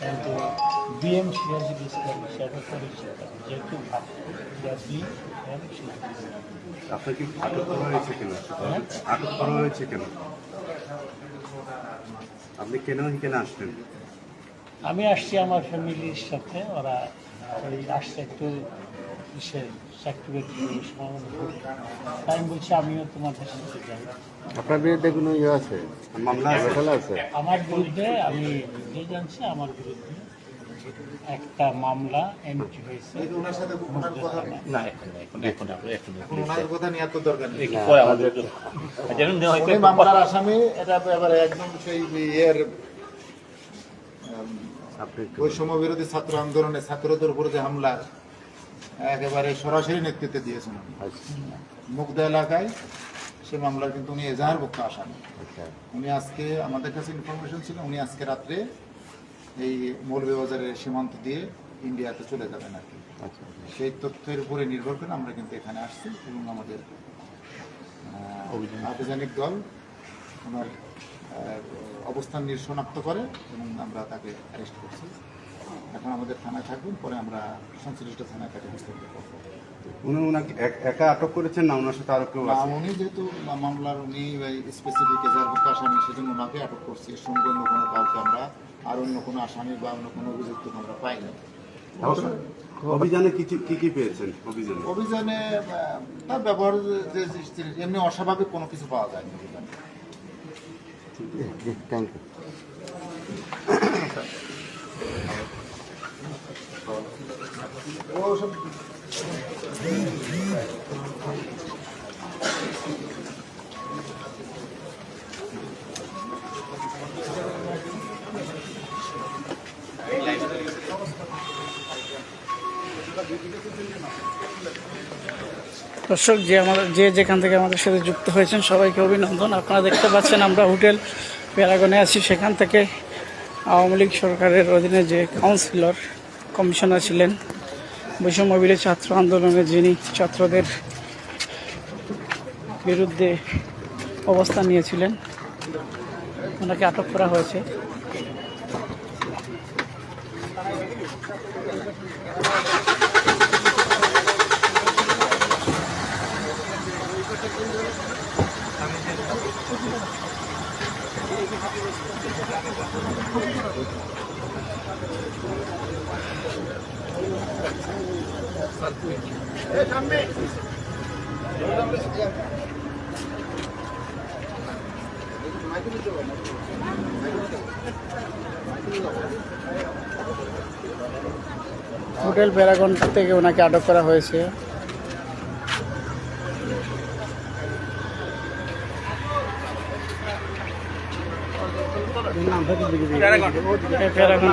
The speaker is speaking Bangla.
কিন্তু বিএম সিরাজুল ইসলাম সেটা করেছে, যেহেতু আপনাকে আটক করা হয়েছে কেন? আটক করা হয়েছে কেন? আপনি কেন এখানে আসলেন? আমি আসছি আমার ফ্যামিলির সাথে, ওরা ওই আসছে একটু আমি বলছি আমিও তোমাদের সাথে যাই। আপনার বিরুদ্ধে কোনো ইয়ে আছে, মামলা আছে? আমার বিরুদ্ধে আমি নিজে জানছি, আমার বিরুদ্ধে একটা মামলা এন্ট্রি হয়েছে। না ওনাদের কথা নিয়ে এত দরকার নেই। পরে আমাদের উনি মামলার আসামি, এটা ব্যাপারে একদম সেই ইয়ের বৈষম্য বিরোধী ছাত্র আন্দোলনে ছাত্রদের উপর যে হামলা একেবারে সরাসরি নেতৃত্বে দিয়েছেন মুগদা এলাকায়, সে মামলার কিন্তু উনি এজাহারভুক্ত আসামি। উনি আজকে আমাদের কাছে ইনফরমেশন ছিল উনি আজকে রাত্রে এই মৌলভীবাজারের সীমান্ত দিয়ে ইন্ডিয়াতে চলে যাবেন আর কি। সেই তথ্যের উপরে নির্ভর করে আমরা কিন্তু এখানে আসছি এবং আমাদের আভিযানিক দল ওনার অবস্থান শনাক্ত করে এবং আমরা তাকে অ্যারেস্ট করছি। এখন আমাদের থানায় থাকবেন, পরে আমরা সংশ্লিষ্ট থানায় তাকে হস্তান্তর করবো। উনি ওনাকে একা আটক করেছেন না ওনার সাথে আরো কেউ আছে? উনি যেহেতু মামলার উনি স্পেসিফিক এজাহারভুক্ত আসামি, সেজন্য ওনাকে আটক করছি। এর সঙ্গে অন্য কোনো কাউকে আমরা আর অন্য কোনো আসামি বা অন্য কোনো অভিযুক্ত আমরা পাইনি। অভিযানে কি পেয়েছেন? অভিযানে তার ব্যবহার যে এমনি অস্বাভাবিক কোনো কিছু পাওয়া যায়নি অভিযানে। Thank you. দর্শক, যে যেখান থেকে আমাদের সাথে যুক্ত হয়েছেন সবাইকে অভিনন্দন। আপনারা দেখতে পাচ্ছেন আমরা হোটেল প্যারাগনে আছি। সেখান থেকে আওয়ামী লীগ সরকারের অধীনে যে কাউন্সিলর কমিশনার ছিলেন বৈষম্য বিরোধী ছাত্র আন্দোলনে, যিনি ছাত্রদের বিরুদ্ধে অবস্থান নিয়েছিলেন, ওনাকে আটক করা হয়েছে। হোটেল প্যারাগন থেকে ওনাকে আটক করা হয়েছে। প্যারাগন